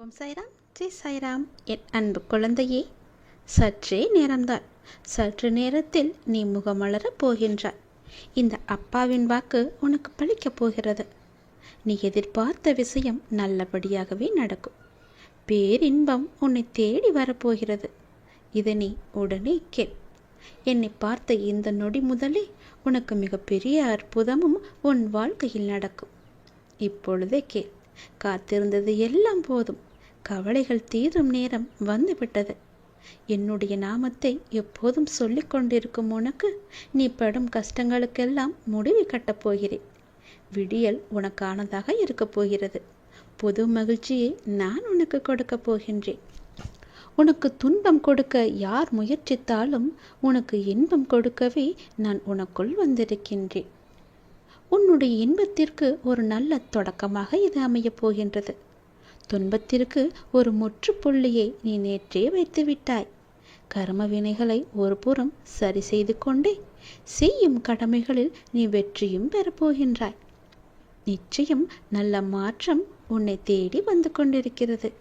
ஓம் சாய்ராம், ஜெய் சாய்ராம். என் அன்பு குழந்தையே, சற்றே நேரம்தான். சற்று நேரத்தில் நீ முகமலரப் போகின்றாய். இந்த அப்பாவின் வாக்கு உனக்கு பலிக்கப் போகிறது. நீ எதிர்பார்த்த விஷயம் நல்லபடியாகவே நடக்கும். பேரின்பம் உன்னை தேடி வரப்போகிறது. இதை நீ உடனே கேள். என்னை பார்த்த இந்த நொடி முதலே உனக்கு மிகப்பெரிய அற்புதமும் உன் வாழ்க்கையில் நடக்கும். இப்பொழுதே கேள். காத்திருந்தது எல்லாம் போதும். கவலைகள் தீரும் நேரம் வந்துவிட்டது. என்னுடைய நாமத்தை எப்போதும் சொல்லிக் கொண்டிருக்கும் உனக்கு நீ படும் கஷ்டங்களுக்கெல்லாம் முடிவு கட்டப் போகிறேன். விடியல் உனக்கானதாக இருக்கப் போகிறது. புது மகிழ்ச்சியை நான் உனக்கு கொடுக்கப் போகின்றேன். உனக்கு துன்பம் கொடுக்க யார் முயற்சித்தாலும் உனக்கு இன்பம் கொடுக்கவே நான் உனக்குள் வந்திருக்கின்றேன். உன்னுடைய இன்பத்திற்கு ஒரு நல்ல தொடக்கமாக இது அமையப் போகின்றது. துன்பத்திற்கு ஒரு முற்றுப்புள்ளியை நீ நேற்றே வைத்து விட்டாய். கர்ம வினைகளை ஒரு புறம் சரி செய்து கொண்டே செய்யும் கடமைகளில் நீ வெற்றியும் பெறப்போகின்றாய். நிச்சயம் நல்ல மாற்றம் உன்னை தேடி வந்து கொண்டிருக்கிறது.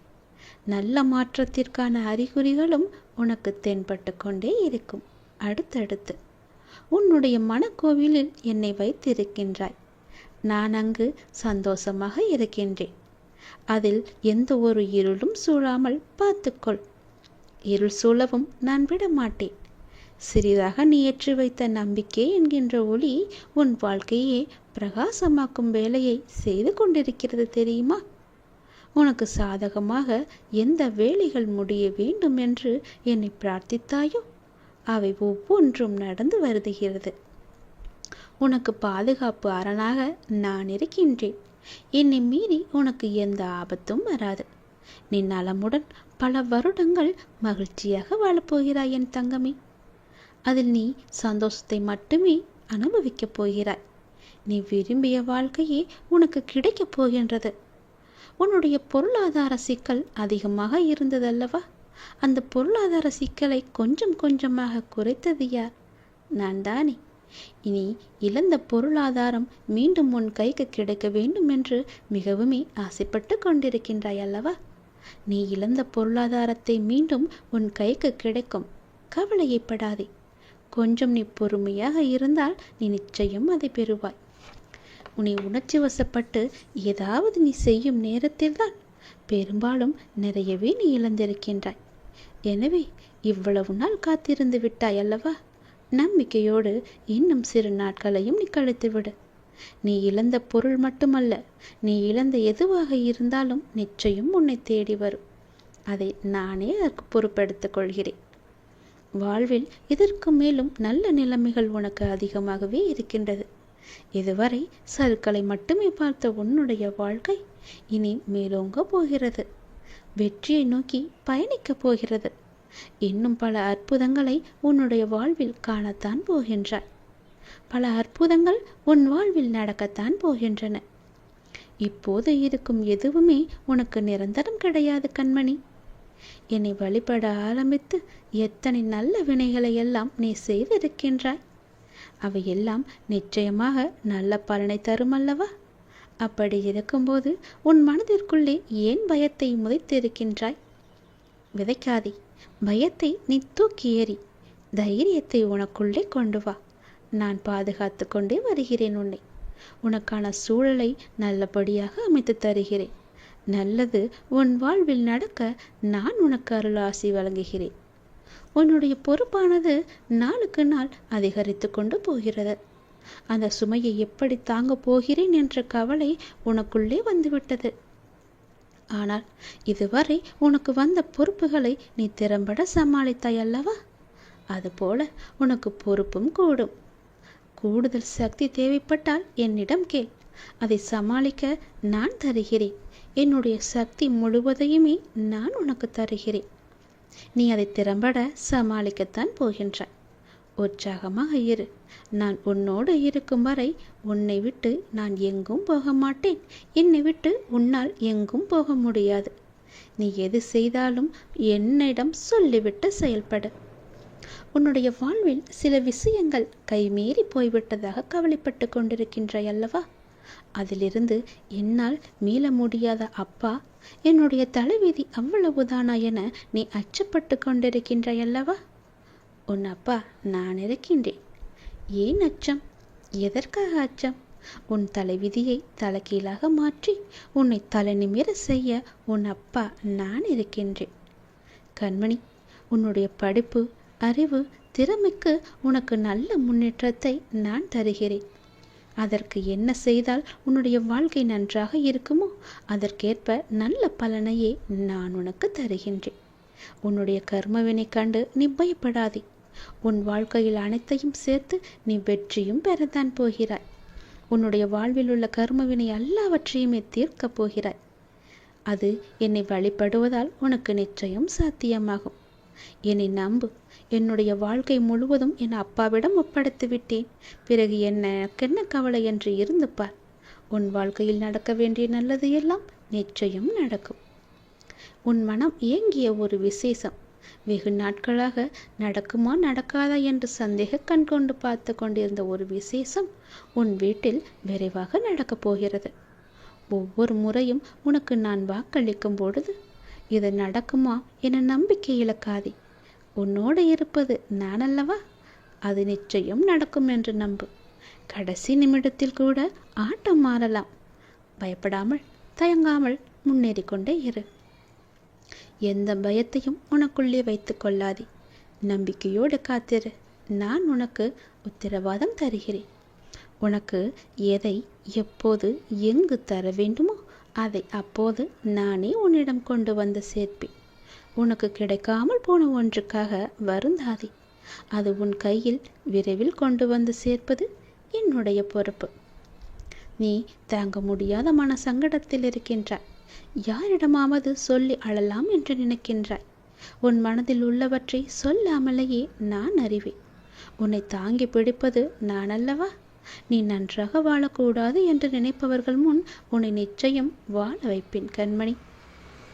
நல்ல மாற்றத்திற்கான அறிகுறிகளும் உனக்கு தென்பட்டு கொண்டே இருக்கும். அடுத்தடுத்து உன்னுடைய மனக்கோவிலில் என்னை வைத்திருக்கின்றாய். நான் அங்கு சந்தோஷமாக இருக்கின்றேன். அதில் எந்த ஒரு இருளும் சூழாமல் பார்த்துக்கொள். இருள் சூழவும் நான் விட மாட்டேன். சிறிதாக நீ ஏற்றி வைத்த நம்பிக்கை என்கின்ற ஒளி உன் வாழ்க்கையே பிரகாசமாக்கும் வேலையை செய்து கொண்டிருக்கிறது தெரியுமா? உனக்கு சாதகமாக எந்த வேலைகள் முடிய வேண்டும் என்று என்னை பிரார்த்தித்தாயோ அவை ஒவ்வொன்றும் நடந்து வருகிறது. உனக்கு பாதுகாப்பு அரணாக நான் இருக்கின்றேன். என்னை மீறி உனக்கு எந்த ஆபத்தும் வராது. நீ நலமுடன் பல வருடங்கள் மகிழ்ச்சியாக வாழப்போகிறாய் என் தங்கமே. அதில் நீ சந்தோஷத்தை மட்டுமே அனுபவிக்கப் போகிறாய். நீ விரும்பிய வாழ்க்கையே உனக்கு கிடைக்கப் போகின்றது. உன்னுடைய பொருளாதார சிக்கல் அதிகமாக இருந்ததல்லவா? அந்த பொருளாதார சிக்கலை கொஞ்சம் கொஞ்சமாக குறைத்தது யார்? நான் தானே. இனி இழந்த பொருளாதாரம் மீண்டும் உன் கைக்கு கிடைக்க வேண்டும் என்று மிகவுமே ஆசைப்பட்டு கொண்டிருக்கின்றாய் அல்லவா? நீ இழந்த பொருளாதாரத்தை மீண்டும் உன் கைக்கு கிடைக்கும். கவலையப்படாதே. கொஞ்சம் நீ பொறுமையாக இருந்தால் நீ நிச்சயம் அதை பெறுவாய். உன்னை உணர்ச்சி வசப்பட்டு ஏதாவது நீ செய்யும் நேரத்தில்தான் பெரும்பாலும் நிறையவே நீ இழந்திருக்கின்றாய். எனவே இவ்வளவு நாள் காத்திருந்து விட்டாய் அல்லவா? நம்பிக்கையோடு இன்னும் சிறு நாட்களையும் நீ கழித்துவிடு. நீ இழந்த பொருள் மட்டுமல்ல, நீ இழந்த எதுவாக இருந்தாலும் நிச்சயம் உன்னை தேடி வரும். அதை நானே அதற்கு பொறுப்பெடுத்துக் கொள்கிறேன். வாழ்வில் இதற்கு மேலும் நல்ல நிலைமைகள் உனக்கு அதிகமாகவே இருக்கின்றது. இதுவரை சறுக்களை மட்டுமே பார்த்த உன்னுடைய வாழ்க்கை இனி மேலோங்க போகிறது. வெற்றியை நோக்கி பயணிக்கப் போகிறது. இன்னும் பல அற்புதங்களை உன்னுடைய வாழ்வில் காணத்தான் போகின்றாய். பல அற்புதங்கள் உன் வாழ்வில் நடக்கத்தான் போகின்றன. இப்போது இருக்கும் எதுவுமே உனக்கு நிரந்தரம் கிடையாது கண்மணி. என்னை வழிபட ஆரம்பித்து எத்தனை நல்ல வினைகளை எல்லாம் நீ செய்திருக்கின்றாய். அவையெல்லாம் நிச்சயமாக நல்ல பலனை தரும் அல்லவா? அப்படி இருக்கும்போது உன் மனதிற்குள்ளே ஏன் பயத்தை முதைத்திருக்கின்றாய்? விதைக்காதே. பயத்தை நீ தூக்கி ஏறி தைரியத்தை உனக்குள்ளே கொண்டு வா. நான் பாதுகாத்து கொண்டே வருகிறேன் உன்னை. உனக்கான சூழலை நல்லபடியாக அமைத்து தருகிறேன். நல்லது உன் வாழ்வில் நடக்க நான் உனக்கு அருளாசி வழங்குகிறேன். உன்னுடைய பொறுப்பானது நாளுக்கு நாள் அதிகரித்து கொண்டு போகிறது. அந்த சுமையை எப்படி தாங்கப் போகிறேன் என்ற கவலை உனக்குள்ளே வந்துவிட்டது. ஆனால் இதுவரை உனக்கு வந்த பொறுப்புகளை நீ திறம்பட சமாளித்தாய் அல்லவா? அதுபோல உனக்கு பொறுப்பும் கூடும். கூடுதல் சக்தி தேவைப்பட்டால் என்னிடம் கேள். அதை சமாளிக்க நான் தருகிறேன். என்னுடைய சக்தி முழுவதையுமே நான் உனக்கு தருகிறேன். நீ அதை திறம்பட சமாளிக்கத்தான் போகின்றாய். உற்சாகமாக இரு. நான் உன்னோடு இருக்கும் வரை உன்னை விட்டு நான் எங்கும் போக மாட்டேன். என்னை விட்டு உன்னால் எங்கும் போக முடியாது. நீ எது செய்தாலும் என்னிடம் சொல்லிவிட்டு செயல்படு. உன்னுடைய வாழ்வில் சில விஷயங்கள் கைமீறி போய்விட்டதாக கவலைப்பட்டு கொண்டிருக்கின்றாய் அல்லவா? அதிலிருந்து என்னால் மீள முடியாத அப்பா, என்னுடைய தலைவிதி அவ்வளவுதானா என நீ அச்சப்பட்டு கொண்டிருக்கின்றாயல்லவா? உன் அப்பா நான் இருக்கின்றேன். ஏன் அச்சம்? எதற்காக அச்சம்? உன் தலைவிதியை தலைகீழாக மாற்றி உன்னை தலை நிமிர செய்ய உன் அப்பா நான் இருக்கின்றேன். கண்மணி, உன்னுடைய படிப்பு, அறிவு, திறமைக்கு உனக்கு நல்ல முன்னேற்றத்தை நான் தருகிறேன். அதற்கு என்ன செய்தால் உன்னுடைய வாழ்க்கை நன்றாக இருக்குமோ அதற்கேற்ப நல்ல பலனையே நான் உனக்கு தருகின்றேன். உன்னுடைய கர்மவினை கண்டு நீ பயப்படாதே. உன் வாழ்க்கையில் அனைத்தையும் சேர்த்து நீ வெற்றியும் பெறத்தான் போகிறாய். உன்னுடைய வாழ்வில் உள்ள கர்மவினை எல்லாவற்றையுமே தீர்க்கப் போகிறாய். அது என்னை வழிபடுவதால் உனக்கு நிச்சயம் சாத்தியமாகும். என்னை நம்பு. என்னுடைய வாழ்க்கை முழுவதும் என் அப்பாவிடம் ஒப்படைத்து விட்டேன். பிறகு எனக்கென்ன கவலை என்று இருந்து பார். உன் வாழ்க்கையில் நடக்க வேண்டிய நல்லது எல்லாம் நிச்சயம் நடக்கும். உன் மனம் ஏங்கிய ஒரு விசேஷம், வெகு நாட்களாக நடக்குமா நடக்காதா என்று சந்தேக கண் கொண்டு பார்த்து கொண்டிருந்த ஒரு விசேஷம் உன் வீட்டில் விரைவாக நடக்கப் போகிறது. ஒவ்வொரு முறையும் உனக்கு நான் வாக்களிக்கும் பொழுது இது நடக்குமா என நம்பிக்கை இழக்காதே. உன்னோடு இருப்பது நான் அல்லவா? அது நிச்சயம் நடக்கும் என்று நம்பு. கடைசி நிமிடத்தில் கூட ஆட்டம் மாறலாம். பயப்படாமல் தயங்காமல் முன்னேறி கொண்டே இரு. எந்த பயத்தையும் உனக்குள்ளே வைத்து கொள்ளாதே. நம்பிக்கையோடு காத்திரு. நான் உனக்கு உத்தரவாதம் தருகிறேன். உனக்கு எதை எப்போது எங்கு தர வேண்டுமோ அதை அப்போது நானே உன்னிடம் கொண்டு வந்து சேர்ப்பேன். உனக்கு கிடைக்காமல் போன ஒன்றுக்காக வருந்தாதே. அது உன் கையில் விரைவில் கொண்டு வந்து சேர்ப்பது என்னுடைய பொறுப்பு. நீ தாங்க முடியாத மன சங்கடத்தில் இருக்கின்றாய். யாரிடமாவது சொல்லி அழலாம் என்று நினைக்கின்றாய். உன் மனதில் உள்ளவற்றை சொல்லாமலேயே நான் அறிவேன். உன்னை தாங்கி பிடிப்பது நான் அல்லவா? நீ நன்றாக வாழக்கூடாது என்று நினைப்பவர்கள் முன் உன்னை நிச்சயம் வாழ வைப்பேன் கண்மணி.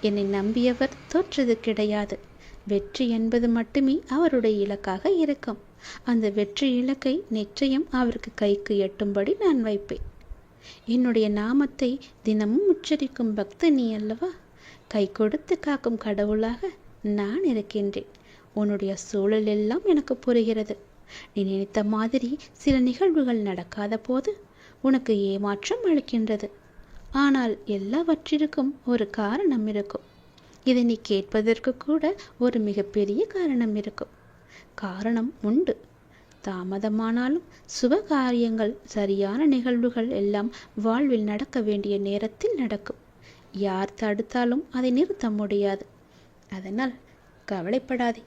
என்னை நம்பியவர் தோற்றது கிடையாது. வெற்றி என்பது மட்டுமே அவருடைய இலக்காக இருக்கும். அந்த வெற்றி இலக்கை நிச்சயம் அவருக்கு கைக்கு எட்டும்படி நான் வைப்பேன். என்னுடைய நாமத்தை தினமும் உச்சரிக்கும் பக்த நீ அல்லவா? கை கொடுத்து காக்கும் கடவுளாக நான் இருக்கின்றேன். உன்னுடைய சூழல் எல்லாம் எனக்கு புரிகிறது. நீ நினைத்த மாதிரி சில நிகழ்வுகள் நடக்காத போது உனக்கு ஏமாற்றம் அளிக்கின்றது. ஆனால் எல்லாவற்றிற்கும் ஒரு காரணம் இருக்கும். இதை நீ கேட்பதற்கு கூட ஒரு மிகப்பெரிய காரணம் இருக்கும். காரணம் உண்டு. தாமதமானாலும் சுப காரியங்கள், சரியான நிகழ்வுகள் எல்லாம் வாழ்வில் நடக்க வேண்டிய நேரத்தில் நடக்கும். யார் தடுத்தாலும் அதை நிறுத்த முடியாது. அதனால் கவலைப்படாதே.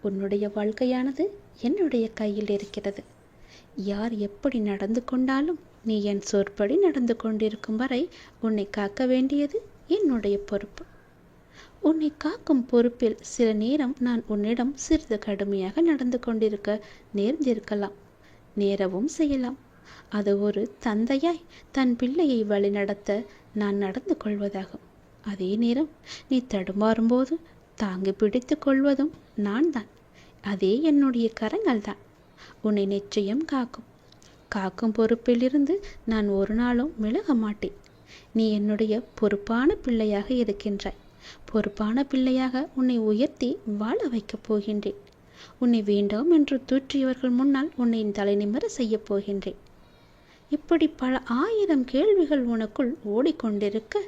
உன்னுடைய வாழ்க்கையானது என்னுடைய கையில் இருக்கிறது. யார் எப்படி நடந்து கொண்டாலும் நீ என் சொற்படி நடந்து கொண்டிருக்கும் வரை உன்னை காக்க வேண்டியது என்னுடைய பொறுப்பு. உன்னை காக்கும் பொறுப்பில் சில நேரம் நான் உன்னிடம் சிறிது கடுமையாக நடந்து கொண்டிருக்க நேர்ந்திருக்கலாம். நேரவும் செய்யலாம். அது ஒரு தந்தையாய் தன் பிள்ளையை வழிநடத்த நான் நடந்து கொள்வதாகும். அதே நேரம் நீ தடுமாறும்போது தாங்கி பிடித்து கொள்வதும் நான் தான். அதே என்னுடைய கரங்கள் தான் உன்னை நிச்சயம் காக்கும். காக்கும் பொறுப்பிலிருந்து நான் ஒரு நாளும் விலக மாட்டேன். நீ என்னுடைய பொறுப்பான பிள்ளையாக இருக்கின்றாய். பொறுப்பான பிள்ளையாக உன்னை உயர்த்தி வாழ வைக்கப் போகின்றேன். உன்னை வேண்டாம் என்று தூற்றியவர்கள் முன்னால் உன்னை தலை நிமிர செய்யப் போகின்றேன். இப்படி பல ஆயிரம் கேள்விகள் உனக்குள் ஓடிக்கொண்டிருக்க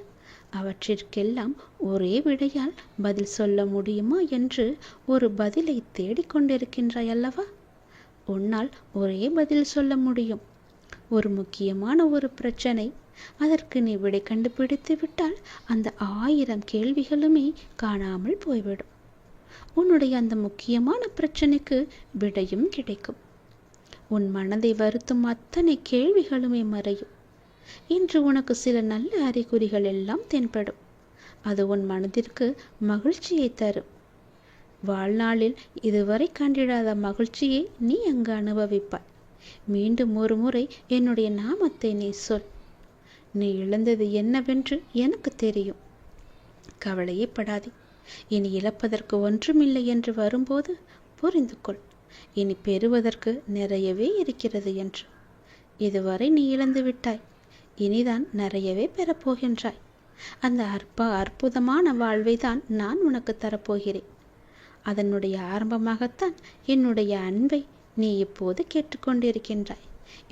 அவற்றிற்கெல்லாம் ஒரே விடையால் பதில் சொல்ல முடியுமா என்று ஒரு பதிலை தேடிக்கொண்டிருக்கின்றாய் அல்லவா? உன்னால் ஒரே பதில் சொல்ல முடியும். ஒரு முக்கியமான ஒரு பிரச்சனை. அதற்கு நீ விடை கண்டுபிடித்து விட்டால் அந்த 1000 கேள்விகளுமே காணாமல் போய்விடும். உன்னுடைய அந்த முக்கியமான பிரச்சனைக்கு விடையும் கிடைக்கும். உன் மனதை வருத்தும் அத்தனை கேள்விகளுமே மறையும். இன்று உனக்கு சில நல்ல அறிகுறிகள் எல்லாம் தென்படும். அது உன் மனதிற்கு மகிழ்ச்சியை தரும். வாழ்நாளில் இதுவரை கண்டிடாத மகிழ்ச்சியை நீ அங்கு அனுபவிப்பாய். மீண்டும் ஒரு முறை என்னுடைய நாமத்தை நீ சொல். நீ இழந்தது என்னவென்று எனக்கு தெரியும். கவலையே படாதே. இனி இழப்பதற்கு ஒன்றுமில்லை என்று வரும்போது புரிந்து கொள். இனி பெறுவதற்கு நிறையவே இருக்கிறது என்று. இதுவரை நீ இழந்து விட்டாய். இனிதான் நிறையவே பெறப்போகின்றாய். அந்த அற்புதமான வாழ்வை தான் நான் உனக்கு தரப்போகிறேன். அதனுடைய ஆரம்பமாகத்தான் என்னுடைய அன்பை நீ இப்போது கேட்டுக்கொண்டிருக்கின்றாய்.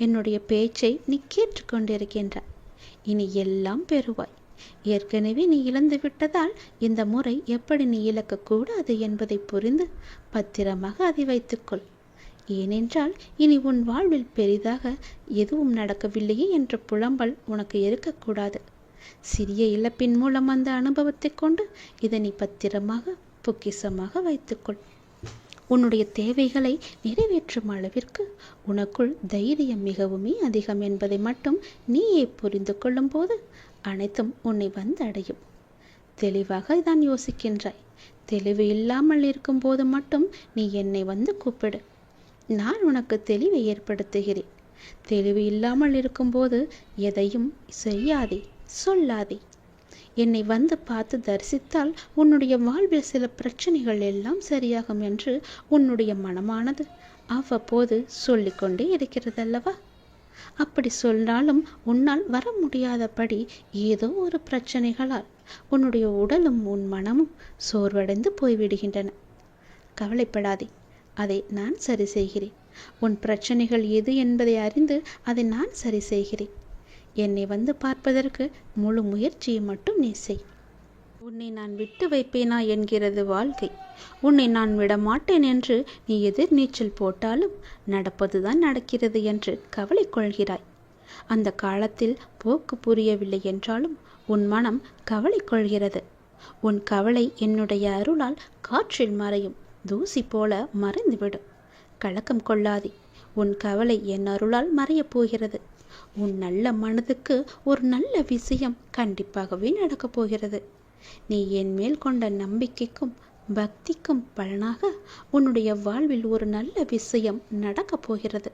என்னுடைய பேச்சை நீ கேட்டுக்கொண்டிருக்கின்றாய். இனி எல்லாம் பெறுவாய். ஏற்கனவே நீ இழந்து விட்டதால் இந்த முறை எப்படி நீ இழக்கக்கூடாது என்பதை புரிந்து பத்திரமாக அதை வைத்துக்கொள். ஏனென்றால் இனி உன் வாழ்வில் பெரிதாக எதுவும் நடக்கவில்லையே என்ற புலம்பல் உனக்கு இருக்கக்கூடாது. சிறிய இழப்பின் மூலம் அந்த அனுபவத்தை கொண்டு இதை நீ பத்திரமாக பொக்கிஷமாக வைத்துக்கொள். உன்னுடைய தேவைகளை நிறைவேற்றும் அளவிற்கு உனக்குள் தைரியம் மிகவுமே அதிகம் என்பதை மட்டும் நீயே புரிந்து கொள்ளும் போது அனைத்தும் உன்னை வந்து அடையும். தெளிவாக தான் யோசிக்கின்றாய். தெளிவு இல்லாமல் இருக்கும்போது மட்டும் நீ என்னை வந்து கூப்பிடு. நான் உனக்கு தெளிவை ஏற்படுத்துகிறேன். தெளிவு இல்லாமல் இருக்கும்போது எதையும் செய்யாதே, சொல்லாதே. என்னை வந்து பார்த்து தரிசித்தால் உன்னுடைய வாழ்வில் சில பிரச்சனைகள் எல்லாம் சரியாகும் என்று உன்னுடைய மனமானது அவ்வப்போது சொல்லிக்கொண்டே இருக்கிறதல்லவா? அப்படி சொன்னாலும் உன்னால் வர முடியாதபடி ஏதோ ஒரு பிரச்சனைகளால் உன்னுடைய உடலும் உன் மனமும் சோர்வடைந்து போய்விடுகின்றன. கவலைப்படாதே, அதை நான் சரி செய்கிறேன். உன் பிரச்சனைகள் எது என்பதை அறிந்து அதை நான் சரி செய்கிறேன். என்னை வந்து பார்ப்பதற்கு முழு முயற்சியை மட்டும் நீ செய். உன்னை நான் விட்டு வைப்பேனா என்கிறது வாழ்க்கை. உன்னை நான் விடமாட்டேன் என்று நீ எதிர் நீச்சல் போட்டாலும் நடப்பதுதான் நடக்கிறது என்று கவலை கொள்கிறாய். அந்த காலத்தில் போக்கு புரியவில்லை என்றாலும் உன் மனம் கவலை கொள்கிறது. உன் கவலை என்னுடைய அருளால் காற்றில் மறையும் தூசி போல மறைந்துவிடும். கலக்கம் கொள்ளாதே. உன் கவலை என் அருளால் மறையப் போகிறது. உன் நல்ல மனதுக்கு ஒரு நல்ல விஷயம் கண்டிப்பாகவே நடக்கப் போகிறது. நீ என் மேல் கொண்ட நம்பிக்கைக்கும் பக்திக்கும் பலனாக உன்னுடைய வாழ்வில் ஒரு நல்ல விஷயம் நடக்கப் போகிறது.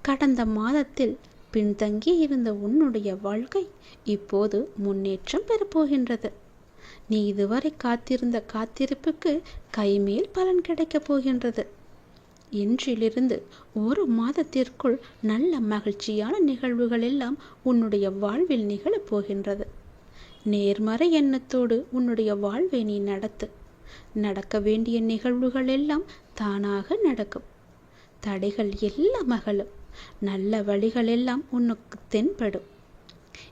கடந்த மாதத்தில் பின்தங்கி இருந்த உன்னுடைய வாழ்க்கை இப்போது முன்னேற்றம் பெறப்போகின்றது. நீ இதுவரை காத்திருந்த காத்திருப்புக்கு கைமேல் பலன் கிடைக்கப் போகின்றது. இன்றிலிருந்து ஒரு மாதத்திற்குள் நல்ல மகிழ்ச்சியான நிகழ்வுகள் எல்லாம் உன்னுடைய வாழ்வில் நிகழப்போகின்றது. நேர்மறை எண்ணத்தோடு உன்னுடைய வாழ்வை நீ நடத்து. நடக்க வேண்டிய நிகழ்வுகள் எல்லாம் தானாக நடக்கும். தடைகள் எல்லாம் அகலும். நல்ல வழிகள் எல்லாம் உனக்கு தென்படும்.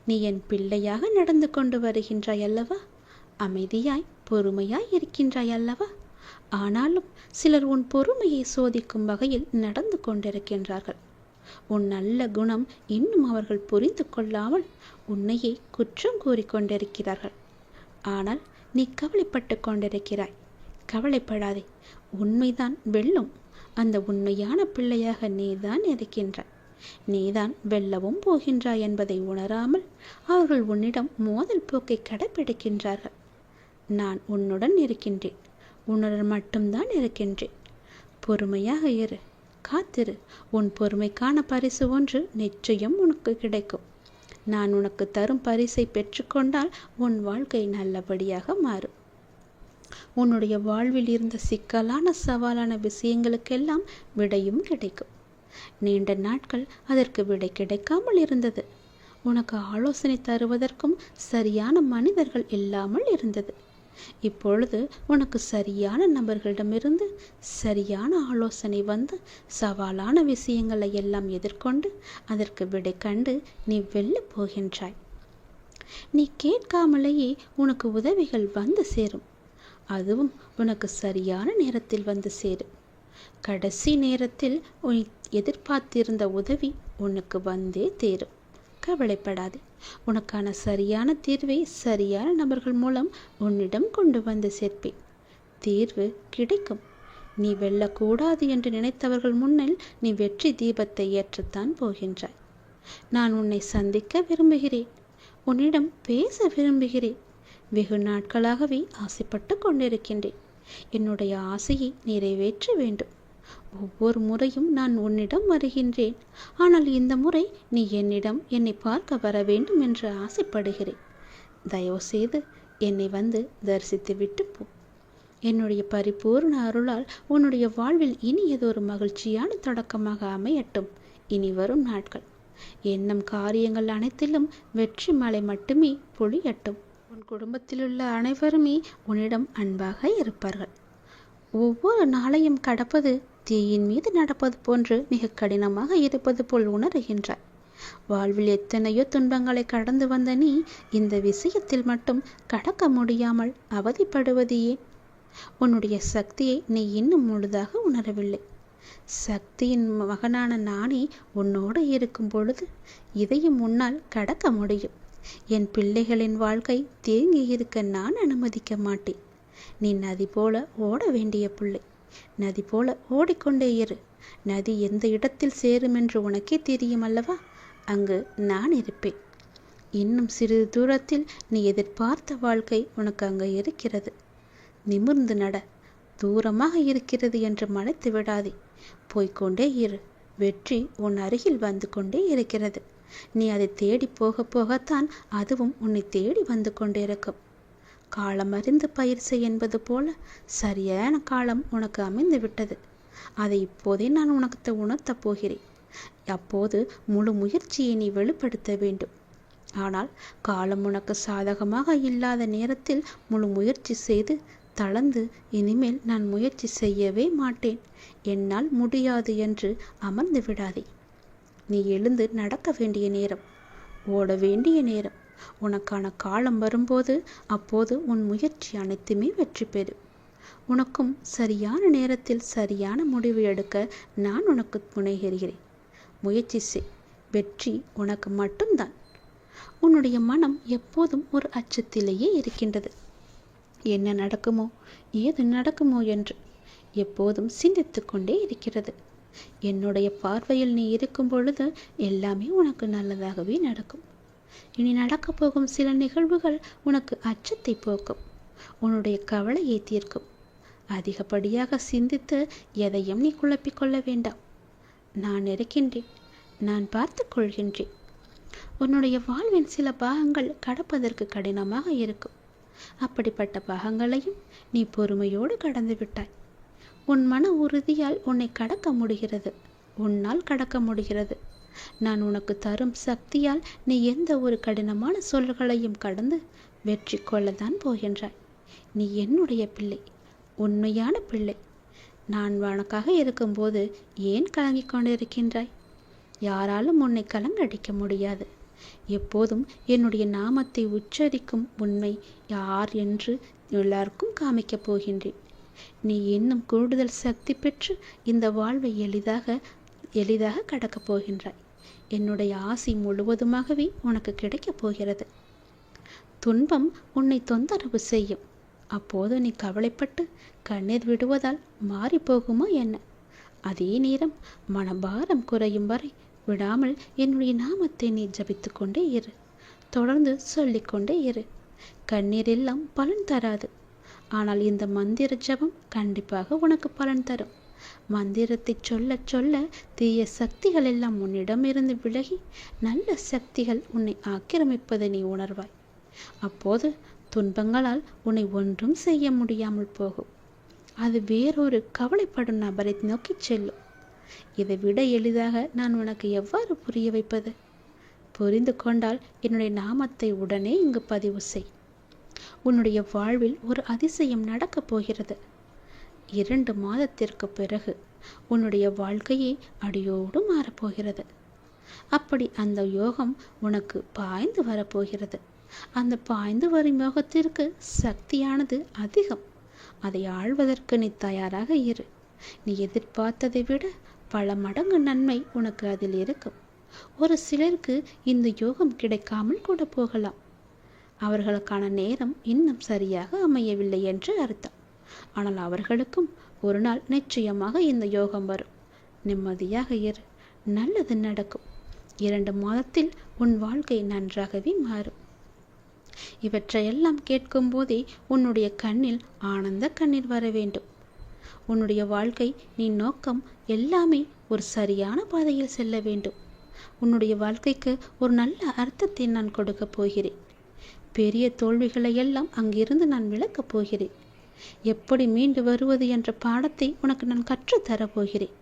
நீ என் பிள்ளையாக நடந்து கொண்டு வருகின்றாய் அல்லவா? அமைதியாய் பொறுமையாய் இருக்கின்றாய் அல்லவா? ஆனாலும் சிலர் உன் பொறுமையை சோதிக்கும் வகையில் நடந்து கொண்டிருக்கின்றார்கள். உன் நல்ல குணம் இன்னும் அவர்கள் புரிந்து கொள்ளாமல் உன்னையே குற்றம் கூறிக்கொண்டிருக்கிறார்கள். ஆனால் நீ கவலைப்பட்டு கொண்டிருக்கிறாய். கவலைப்படாதே, உண்மைதான் வெல்லும். அந்த உண்மையான பிள்ளையாக நீதான் இருக்கின்றாய். நீதான் வெல்லவும் போகின்றாய் என்பதை உணராமல் அவர்கள் உன்னிடம் மோதல் போக்கை கடைபிடிக்கின்றார்கள். நான் உன்னுடன் இருக்கின்றேன். உன்னுடன் மட்டும்தான் இருக்கின்றேன். பொறுமையாக இரு, காத்திரு. உன் பொறுமைக்கான பரிசு ஒன்று நிச்சயம் உனக்கு கிடைக்கும். நான் உனக்கு தரும் பரிசை பெற்றுக்கொண்டால் உன் வாழ்க்கை நல்லபடியாக மாறும். உன்னுடைய வாழ்வில் இருந்த சிக்கலான சவாலான விஷயங்களுக்கெல்லாம் விடையும் கிடைக்கும். நீண்ட நாட்கள் அதற்கு விடை கிடைக்காமல் இருந்தது. உனக்கு ஆலோசனை தருவதற்கும் சரியான மனிதர்கள் இல்லாமல் இருந்தது. இப்பொழுது உனக்கு சரியான நபர்களிடமிருந்து சரியான ஆலோசனை வந்து சவாலான விஷயங்களை எல்லாம் எதிர்கொண்டு அதற்கு விடை கண்டு நீ வெல்ல போகின்றாய். நீ கேட்காமலேயே உனக்கு உதவிகள் வந்து சேரும். அதுவும் உனக்கு சரியான நேரத்தில் வந்து சேரும். கடைசி நேரத்தில் உன் எதிர்பார்த்திருந்த உதவி உனக்கு வந்தே தேரும். கவலைப்படாதே. உனக்கான சரியான தீர்வை சரியான நபர்கள் மூலம் உன்னிடம் கொண்டு வந்து சேர்ப்பேன். தீர்வு கிடைக்கும். நீ வெல்லக்கூடாது என்று நினைத்தவர்கள் முன்னில் நீ வெற்றி தீபத்தை ஏற்றத்தான் போகின்றாய். நான் உன்னை சந்திக்க விரும்புகிறேன். உன்னிடம் பேச விரும்புகிறேன். வெகு நாட்களாகவே ஆசைப்பட்டு கொண்டிருக்கின்றேன். என்னுடைய ஆசையை நிறைவேற்ற வேண்டும். ஒவ்வொரு முறையும் நான் உன்னிடம் வருகின்றேன். ஆனால் இந்த முறை நீ என்னை பார்க்க வர வேண்டும் என்று ஆசைப்படுகிறேன். தயவு செய்து என்னை வந்து தரிசித்து விட்டு போ. என்னுடைய பரிபூர்ண அருளால் உன்னுடைய வாழ்வில் இனி ஏதோ ஒரு மகிழ்ச்சியான தொடக்கமாக அமையட்டும். இனி வரும் நாட்கள் எண்ணம் காரியங்கள் அனைத்திலும் வெற்றி மழை மட்டுமே பொழியட்டும். உன் குடும்பத்திலுள்ள அனைவருமே உன்னிடம் அன்பாக இருப்பார்கள். ஒவ்வொரு நாளையும் கடப்பது தீயின் மீது நடப்பது போன்று மிக கடினமாக இருப்பது போல் உணர்கின்றாய். வாழ்வில் எத்தனையோ துன்பங்களை கடந்து வந்த நீ இந்த விஷயத்தில் மட்டும் கடக்க முடியாமல் அவதிப்படுவது ஏன்? உன்னுடைய சக்தியை நீ இன்னும் முழுதாக உணரவில்லை. சக்தியின் மகனான நானே உன்னோடு இருக்கும் பொழுது இதையும் உன்னால் கடக்க முடியும். என் பிள்ளைகளின் வாழ்க்கை தேங்கி இருக்க நான் அனுமதிக்க மாட்டேன். நீ நதி போல ஓட வேண்டிய பிள்ளை. நதி போல ஓடிக்கொண்டே இரு. நதி எந்த இடத்தில் சேரும் என்று உனக்கே தெரியும் அல்லவா? அங்கு நான் இருப்பேன். இன்னும் சிறிது தூரத்தில் நீ எதிர்பார்த்த வாழ்க்கை உனக்கு அங்கு இருக்கிறது. நிமிர்ந்து நட. தூரமாக இருக்கிறது என்று மறைத்து விடாதே. போய்கொண்டே இரு. வெற்றி உன் அருகில் வந்து கொண்டே இருக்கிறது. நீ அதை தேடி போக போகத்தான் அதுவும் உன்னை தேடி வந்து கொண்டிருக்கும். காலம் அறிந்து பயிர் செய் என்பது போல சரியான காலம் உனக்கு அமைந்து விட்டது. அதை இப்போதே நான் உனக்கு உணர்த்தப் போகிறேன். அப்போது முழு முயற்சியை நீ வெளிப்படுத்த வேண்டும். ஆனால் காலம் உனக்கு சாதகமாக இல்லாத நேரத்தில் முழு முயற்சி செய்து தளர்ந்து இனிமேல் நான் முயற்சி செய்யவே மாட்டேன், என்னால் முடியாது என்று அமர்ந்து விடாதே. நீ எழுந்து நடக்க வேண்டிய நேரம், ஓட வேண்டிய நேரம். உனக்கான காலம் வரும்போது அப்போது உன் முயற்சி அனைத்துமே வெற்றி பெறும். உனக்கும் சரியான நேரத்தில் சரியான முடிவு எடுக்க நான் உனக்கு துணைகிறேன். முயற்சி செய். வெற்றி உனக்கு மட்டும்தான். உன்னுடைய மனம் எப்போதும் ஒரு அச்சத்திலேயே இருக்கின்றது. என்ன நடக்குமோ ஏது நடக்குமோ என்று எப்போதும் சிந்தித்து கொண்டே இருக்கிறது. என்னுடைய பார்வையில் நீ இருக்கும் பொழுது எல்லாமே உனக்கு நல்லதாகவே நடக்கும். இனி நடக்கப் போகும் சில நிகழ்வுகள் உனக்கு அச்சத்தை போக்கும், உன்னுடைய கவலையை தீர்க்கும். அதிகப்படியாக சிந்தித்து எதையும் நீ குழப்பிக்கொள்ள வேண்டாம். நான் இருக்கின்றேன். நான் பார்த்து கொள்கின்றேன். உன்னுடைய வாழ்வின் சில பாகங்கள் கடப்பதற்கு கடினமாக இருக்கும். அப்படிப்பட்ட பாகங்களையும் நீ பொறுமையோடு கடந்து விட்டாய். உன் மன உறுதியால் உன்னை கடக்க முடிகிறது. உன்னால் கடக்க முடிகிறது. நான் உனக்கு தரும் சக்தியால் நீ எந்த ஒரு கடினமான சொல்களையும் கடந்து வெற்றி கொள்ளத்தான் போகின்றாய். நீ என்னுடைய பிள்ளை, உண்மையான பிள்ளை. நான் உனக்காக இருக்கும்போது ஏன் கலங்கிக் கொண்டிருக்கின்றாய்? யாராலும் உன்னை கலங்கடிக்க முடியாது. எப்போதும் என்னுடைய நாமத்தை உச்சரிக்கும் உண்மை யார் என்று எல்லாருக்கும் காமிக்கப் போகின்றேன். நீ இன்னும் கூடுதல் சக்தி பெற்று இந்த வாழ்வை எளிதாக கடக்கப் போகின்றாய். என்னுடைய ஆசி முழுவதுமாகவே உனக்கு கிடைக்கப் போகிறது. துன்பம் உன்னை தொந்தரவு செய்யும். அப்போது நீ கவலைப்பட்டு கண்ணீர் விடுவதால் மாறி போகுமா என்ன? அதே நேரம் மனபாரம் குறையும் வரை விடாமல் என்னுடைய நாமத்தை நீ ஜபித்து கொண்டே இரு. தொடர்ந்து சொல்லிக்கொண்டே இரு. கண்ணீர் எல்லாம் பலன் தராது. ஆனால் இந்த மந்திர ஜபம் கண்டிப்பாக உனக்கு பலன் தரும். மந்திரத்தை சொல்ல சொல்ல தீய சக்திகள் எல்லாம் உன்னிடமிருந்து விலகி நல்ல சக்திகள் உன்னை ஆக்கிரமிப்பதை நீ உணர்வாய். அப்போது துன்பங்களால் உன்னை ஒன்றும் செய்ய முடியாமல் போகும். அது வேறொரு கவலைப்படும் நபரை நோக்கி செல்லும். இதை விட எளிதாக நான் உனக்கு எவ்வாறு புரிய வைப்பது? புரிந்து கொண்டால் என்னுடைய நாமத்தை உடனே இங்கு பதிவு செய். உன்னுடைய வாழ்வில் ஒரு அதிசயம் நடக்கப் போகிறது. 2 மாதத்திற்கு பிறகு உன்னுடைய வாழ்க்கையே அடியோடு மாறப்போகிறது. அப்படி அந்த யோகம் உனக்கு பாய்ந்து வரப்போகிறது. அந்த பாய்ந்து வரும் யோகத்திற்கு சக்தியானது அதிகம். அதை ஆள்வதற்கு நீ தயாராக இரு. நீ எதிர்பார்த்ததை விட பல மடங்கு நன்மை உனக்கு அதில் இருக்கும். ஒரு சிலருக்கு இந்த யோகம் கிடைக்காமல் கூட போகலாம். அவர்களுக்கான நேரம் இன்னும் சரியாக அமையவில்லை என்று அர்த்தம். ஆனால் அவர்களுக்கும் ஒரு நாள் நிச்சயமாக இந்த யோகம் வரும். நிம்மதியாக இரு. நல்லது நடக்கும். 2 மாதத்தில் உன் வாழ்க்கை நன்றாகவே மாறும். இவற்றையெல்லாம் கேட்கும் போதே உன்னுடைய கண்ணில் ஆனந்த கண்ணீர் வர வேண்டும். உன்னுடைய வாழ்க்கை நீ நோக்கம் எல்லாமே ஒரு சரியான பாதையில் செல்ல வேண்டும். உன்னுடைய வாழ்க்கைக்கு ஒரு நல்ல அர்த்தத்தை நான் கொடுக்க போகிறேன். பெரிய தோல்விகளை எல்லாம் அங்கிருந்து நான் விளக்கப் போகிறேன். எப்படி மீண்டு வருவது என்ற பாடத்தை உனக்கு நான் கற்றுத்தரப் போகிறேன்.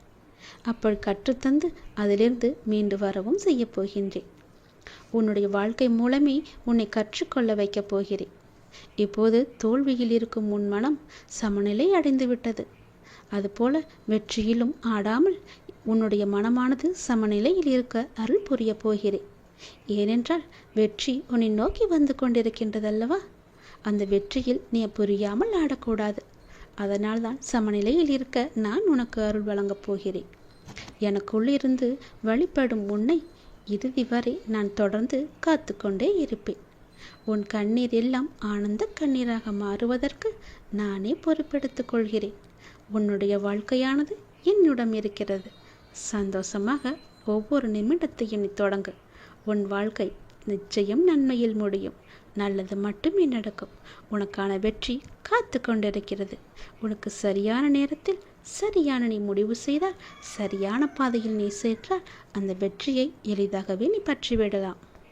அப்படி கற்றுத்தந்து அதிலிருந்து மீண்டு வரவும் செய்ய போகின்றேன். உன்னுடைய வாழ்க்கை மூலமே உன்னை கற்றுக்கொள்ள வைக்கப் போகிறேன். இப்போது தோல்வியில் இருக்கும் உன் மனம் சமநிலை அடைந்து விட்டது. அதுபோல வெற்றியிலும் ஆடாமல் உன்னுடைய மனமானது சமநிலையில் இருக்க அருள் புரிய போகிறேன். ஏனென்றால் வெற்றி உன்னை நோக்கி வந்து கொண்டிருக்கின்றதல்லவா? அந்த வெற்றியில் நீ புரியாமல் ஆடக்கூடாது. அதனால்தான் சமநிலையில் இருக்க நான் உனக்கு அருள் வழங்கப் போகிறேன். எனக்குள்ளிருந்து வழிபடும் உன்னை இறுதி வரை நான் தொடர்ந்து காத்து கொண்டே இருப்பேன். உன் கண்ணீர் எல்லாம் ஆனந்த கண்ணீராக மாறுவதற்கு நானே பொறுப்பெடுத்துக் கொள்கிறேன். உன்னுடைய வாழ்க்கையானது என்னிடம் இருக்கிறது. சந்தோஷமாக ஒவ்வொரு நிமிடத்தையும் நீ தொடங்கு. உன் வாழ்க்கை நிச்சயம் நன்மையில் முடியும். நல்லது மட்டுமே நடக்கும். உனக்கான வெற்றி காத்து கொண்டிருக்கிறது. உனக்கு சரியான நேரத்தில் சரியான நீ முடிவு செய்தால், சரியான பாதையில் நீ சென்றால் அந்த வெற்றியை எளிதாகவே நீ பற்றிவிடலாம்.